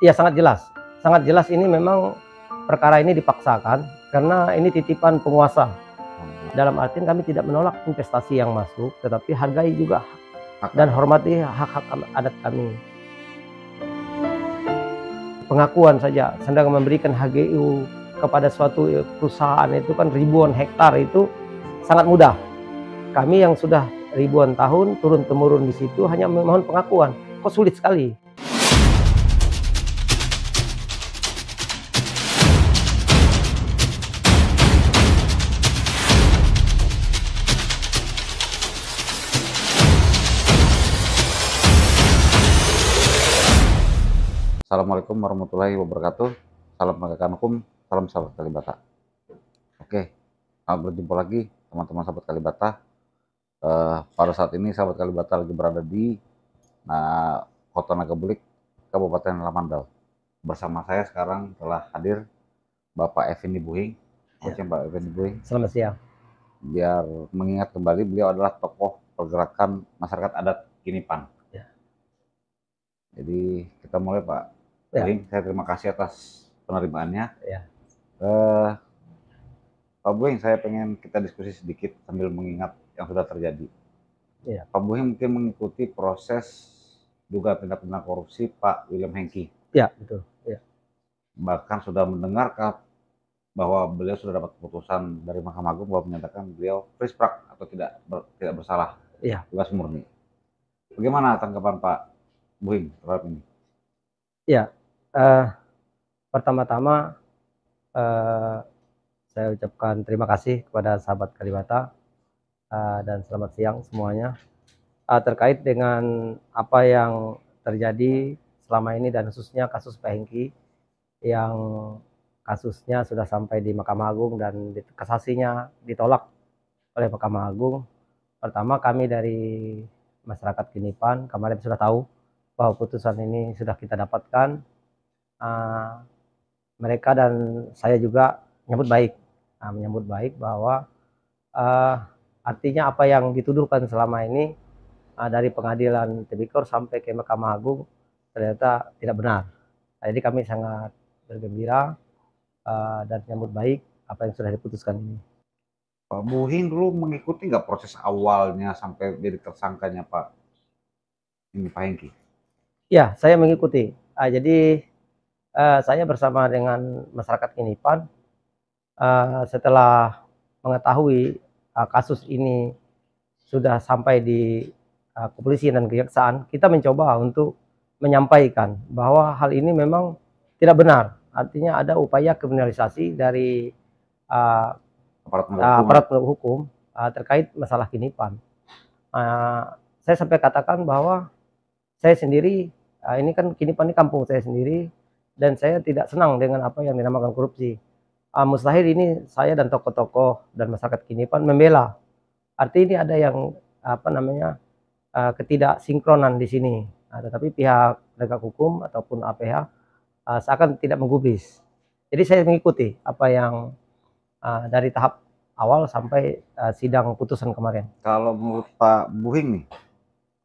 Iya, sangat jelas ini memang perkara ini dipaksakan karena ini titipan penguasa. Dalam artian kami tidak menolak investasi yang masuk, tetapi hargai juga dan hormati hak-hak adat kami. Pengakuan saja, sedang memberikan HGU kepada suatu perusahaan itu kan ribuan hektar itu sangat mudah. Kami yang sudah ribuan tahun turun-temurun di situ hanya memohon pengakuan, kok sulit sekali. Assalamualaikum warahmatullahi wabarakatuh. Salam penegakan hukum, salam sahabat Kalibata. Oke, selamat berjumpa lagi teman-teman sahabat Kalibata. Pada saat ini sahabat Kalibata lagi berada di Kota Nagabulik, Kabupaten Lamandau. Bersama saya sekarang telah hadir Bapak Effendi Buhing. Pak Effendi Buhing. Selamat siang. Biar mengingat kembali, beliau adalah tokoh pergerakan masyarakat adat Kinipan. Ya. Jadi kita mulai Pak. Buhing, saya terima kasih atas penerimaannya. Ya. Pak Buhing, saya pengen kita diskusi sedikit sambil mengingat yang sudah terjadi. Ya. Pak Buhing mungkin mengikuti proses dugaan tindak pidana korupsi Pak William Hengki. Ya, betul. Ya. Bahkan sudah mendengar bahwa beliau sudah dapat keputusan dari Mahkamah Agung bahwa menyatakan beliau free spark atau tidak bersalah, bebas murni. Bagaimana tanggapan Pak Buhing terhadap ini? Ya. Pertama-tama saya ucapkan terima kasih kepada sahabat Kalibata dan selamat siang semuanya terkait dengan apa yang terjadi selama ini dan khususnya kasus Pak Hengki yang kasusnya sudah sampai di Mahkamah Agung dan kasasinya ditolak oleh Mahkamah Agung. Pertama, kami dari masyarakat Kinipan kemarin sudah tahu bahwa putusan ini sudah kita dapatkan. Mereka dan saya juga menyambut baik bahwa artinya apa yang dituduhkan selama ini dari pengadilan tipikor sampai ke Mahkamah Agung ternyata tidak benar. Jadi kami sangat bergembira dan menyambut baik apa yang sudah diputuskan ini. Pak Buhing dulu mengikuti nggak proses awalnya sampai jadi tersangkanya Pak Hengki? Ya, saya mengikuti. Jadi saya bersama dengan masyarakat Kinipan setelah mengetahui kasus ini sudah sampai di kepolisian dan kejaksaan, kita mencoba untuk menyampaikan bahwa hal ini memang tidak benar. Artinya ada upaya kriminalisasi dari aparat penegak hukum terkait masalah Kinipan. Saya sampai katakan bahwa saya sendiri, ini kan Kinipan ini kampung saya sendiri, dan saya tidak senang dengan apa yang dinamakan korupsi. Mustahil ini saya dan tokoh-tokoh dan masyarakat Kinipan membela. Artinya ini ada yang ketidaksinkronan di sini. Tetapi pihak penegak hukum ataupun APH seakan tidak menggubris. Jadi saya mengikuti apa yang dari tahap awal sampai sidang putusan kemarin. Kalau menurut Pak Buhing nih,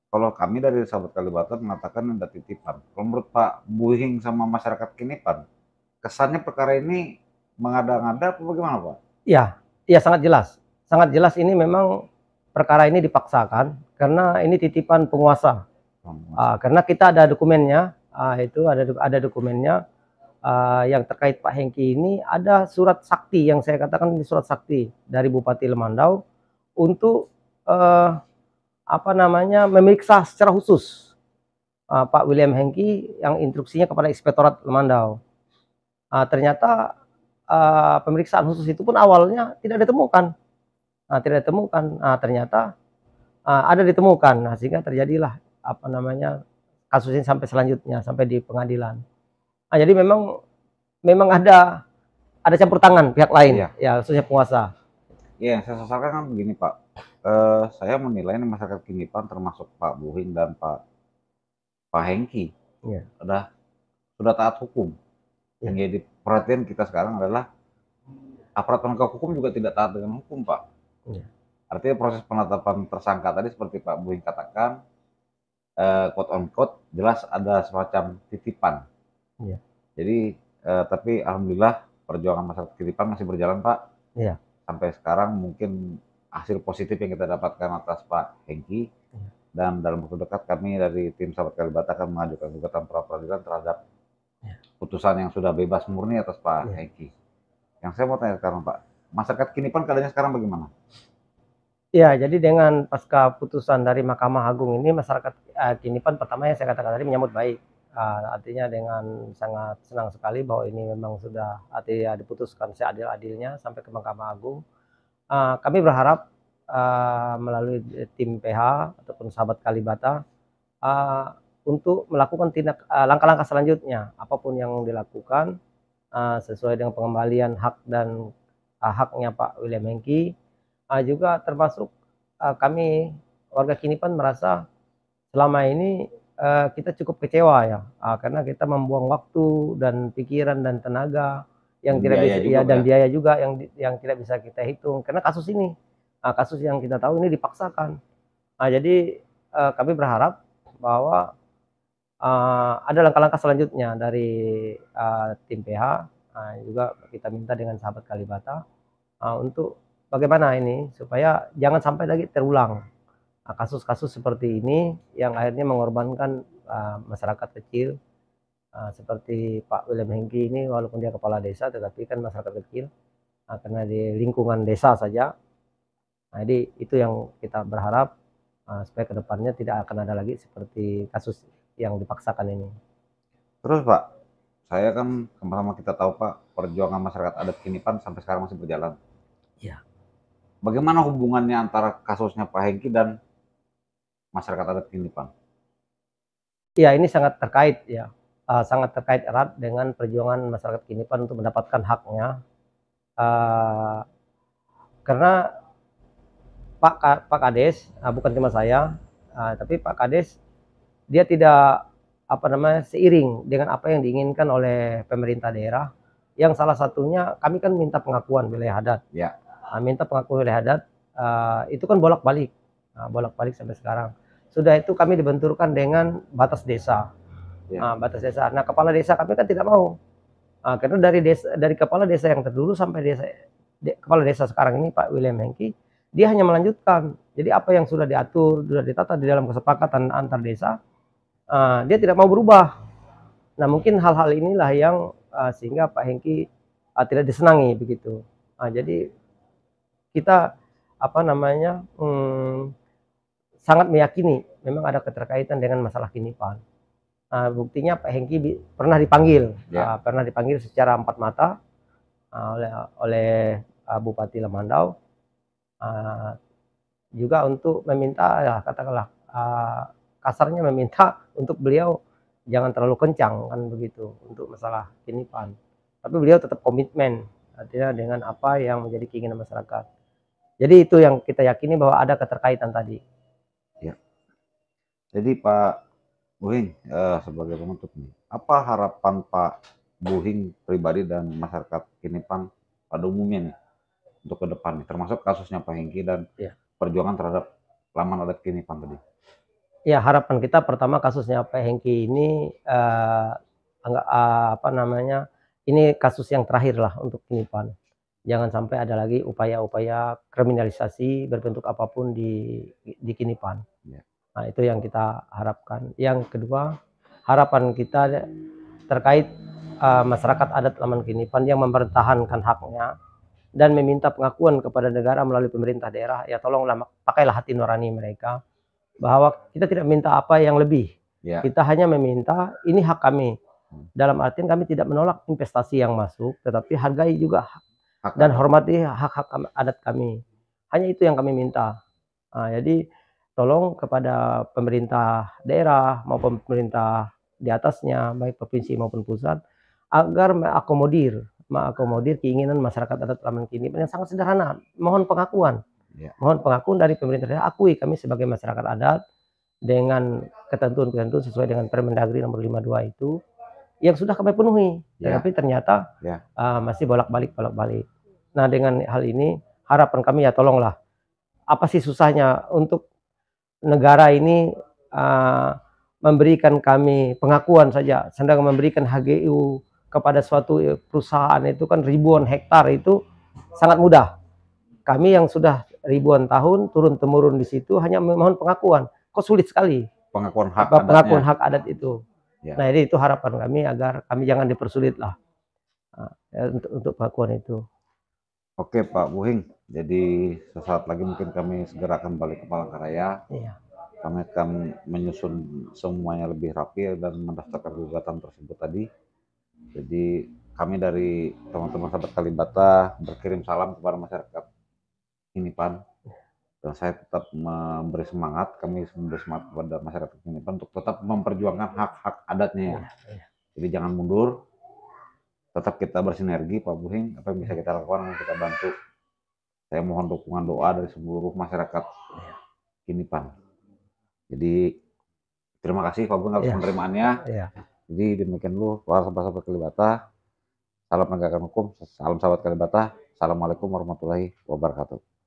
kalau kami dari sahabat Kalibata mengatakan ada titipan. Kalau menurut Pak Buhing sama masyarakat Kinipan, kesannya perkara ini mengada-ngada apa bagaimana Pak? Iya, sangat jelas. Sangat jelas ini memang perkara ini dipaksakan karena ini titipan penguasa. Karena kita ada dokumennya, itu ada dokumennya yang terkait Pak Hengki ini, ada surat sakti yang saya katakan ini surat sakti dari Bupati Lamandau untuk memeriksa secara khusus Pak William Hengki yang instruksinya kepada Inspektorat Lamandau. Ternyata pemeriksaan khusus itu pun awalnya tidak ditemukan. Ternyata ada ditemukan. Sehingga terjadilah kasus ini sampai selanjutnya sampai di pengadilan. Jadi memang ada campur tangan pihak lain, ya khususnya penguasa. Iya, yang saya sesalkan kan begini Pak. Saya menilai masyarakat Kinipan termasuk Pak Buhing dan Pak Hengki sudah taat hukum. Yang jadi perhatian kita sekarang adalah aparat penegak hukum juga tidak taat dengan hukum Pak. Artinya proses penetapan tersangka tadi seperti Pak Buhing katakan, quote on quote jelas ada semacam titipan Iya. Jadi tapi alhamdulillah perjuangan masyarakat Kinipan masih berjalan, Pak. Iya. Sampai sekarang mungkin hasil positif yang kita dapatkan atas Pak Hengki, Iya. dan dalam waktu dekat kami dari tim Sahabat Kalibata akan mengajukan gugatan pra peradilan terhadap Iya. putusan yang sudah bebas murni atas Pak Iya. Hengki. Yang saya mau tanya sekarang, Pak, masyarakat Kinipan keadaannya sekarang bagaimana? Ya, jadi dengan pasca putusan dari Mahkamah Agung ini masyarakat Kinipan pertama yang saya katakan tadi menyambut baik. Artinya dengan sangat senang sekali bahwa ini memang sudah artinya diputuskan seadil-adilnya sampai ke Mahkamah Agung. Kami berharap melalui tim PH ataupun sahabat Kalibata untuk melakukan langkah-langkah selanjutnya, apapun yang dilakukan sesuai dengan pengembalian hak dan haknya Pak William Hengki. Juga termasuk kami warga Kinipan merasa selama ini kita cukup kecewa ya, karena kita membuang waktu dan pikiran dan tenaga yang Dan tidak biaya bisa juga, ya, Pak, dan ya? biaya juga yang tidak bisa kita hitung karena kasus ini, kasus yang kita tahu ini dipaksakan. Jadi kami berharap bahwa ada langkah-langkah selanjutnya dari tim PH, juga kita minta dengan sahabat Kalibata untuk bagaimana ini supaya jangan sampai lagi terulang kasus-kasus seperti ini yang akhirnya mengorbankan masyarakat kecil seperti Pak William Hengki ini, walaupun dia kepala desa tetapi kan masyarakat kecil karena di lingkungan desa saja. Jadi itu yang kita berharap supaya kedepannya tidak akan ada lagi seperti kasus yang dipaksakan ini. Terus, Pak, saya kan sama-sama kita tahu, Pak, perjuangan masyarakat adat Kinipan sampai sekarang masih berjalan. Iya. Bagaimana hubungannya antara kasusnya Pak Hengki dan masyarakat adat Kinipan? Iya, ini sangat terkait ya, sangat terkait erat dengan perjuangan masyarakat Kinipan untuk mendapatkan haknya. Karena Pak Kades, bukan cuma saya, tapi Pak Kades dia tidak seiring dengan apa yang diinginkan oleh pemerintah daerah. Yang salah satunya kami kan minta pengakuan wilayah adat. Ya. Minta pengakuan wilayah adat itu kan bolak-balik, bolak-balik sampai sekarang. Sudah itu kami dibenturkan dengan batas desa, Ya. batas desa. Nah, kepala desa kami kan tidak mau, karena dari kepala desa yang terdulu sampai kepala desa sekarang ini Pak William Hengki, dia hanya melanjutkan. Jadi apa yang sudah diatur, sudah ditata di dalam kesepakatan antar desa, dia tidak mau berubah. Nah, mungkin hal-hal inilah yang sehingga Pak Hengki tidak disenangi begitu. Jadi kita sangat meyakini memang ada keterkaitan dengan masalah Kinipan. Buktinya Pak Hengki pernah dipanggil, Ya. pernah dipanggil secara empat mata oleh Bupati Lemandau, juga untuk meminta ya katakanlah kasarnya meminta untuk beliau jangan terlalu kencang kan begitu untuk masalah Kinipan. Tapi beliau tetap komitmen artinya dengan apa yang menjadi keinginan masyarakat. Jadi itu yang kita yakini bahwa ada keterkaitan tadi. Ya. Jadi Pak Buhing, sebagai penutup nih, apa harapan Pak Buhing pribadi dan masyarakat Kinipan pada umumnya nih untuk ke depan nih, termasuk kasusnya Pak Hengki dan perjuangan terhadap laman adat Kinipan tadi? Ya, harapan kita pertama kasusnya Pak Hengki ini ini kasus yang terakhir lah untuk Kinipan. Jangan sampai ada lagi upaya-upaya kriminalisasi berbentuk apapun di Kinipan. Ya. Nah, itu yang kita harapkan. Yang kedua, harapan kita terkait masyarakat adat Laman Kinipan yang mempertahankan haknya dan meminta pengakuan kepada negara melalui pemerintah daerah, ya tolonglah pakailah hati nurani mereka bahwa kita tidak minta apa yang lebih. Ya. Kita hanya meminta ini hak kami. Dalam artian kami tidak menolak investasi yang masuk, tetapi hargai juga hak dan hormati hak-hak adat kami. Hanya itu yang kami minta. Jadi tolong kepada pemerintah daerah maupun pemerintah di atasnya, baik provinsi maupun pusat, agar mengakomodir keinginan masyarakat adat Laman Kinipan yang sangat sederhana. Mohon pengakuan. Ya. Mohon pengakuan dari pemerintah daerah, akui kami sebagai masyarakat adat dengan ketentuan-ketentuan sesuai dengan Permendagri nomor 52 itu yang sudah kami penuhi, tapi ternyata masih bolak-balik. Nah, dengan hal ini harapan kami ya tolonglah, apa sih susahnya untuk negara ini memberikan kami pengakuan saja, sedang memberikan HGU kepada suatu perusahaan itu kan ribuan hektar itu sangat mudah. Kami yang sudah ribuan tahun turun-temurun di situ hanya memohon pengakuan. Kok sulit sekali Pengakuan hak pengakuan adatnya. hak adat itu. Ya. Nah, itu harapan kami agar kami jangan dipersulit lah untuk pengakuan itu. Oke Pak Buhing, jadi sesaat lagi mungkin kami segera akan balik ke Palangkaraya. Iya. Kami akan menyusun semuanya lebih rapi dan mendaftarkan gugatan tersebut tadi. Jadi kami dari teman-teman sahabat Kalibata berkirim salam kepada masyarakat Kinipan. Dan saya tetap memberi semangat, kami memberi semangat kepada masyarakat Kinipan untuk tetap memperjuangkan hak-hak adatnya ya. Jadi jangan mundur, tetap kita bersinergi Pak Buhing, apa yang bisa kita lakukan kita bantu. Saya mohon dukungan doa dari seluruh masyarakat Kinipan. Jadi terima kasih Pak Buhing atas penerimaannya. Jadi demikian dulu para sahabat Kalibata. Salam penegakan hukum, salam sahabat Kalibata. Assalamualaikum warahmatullahi wabarakatuh.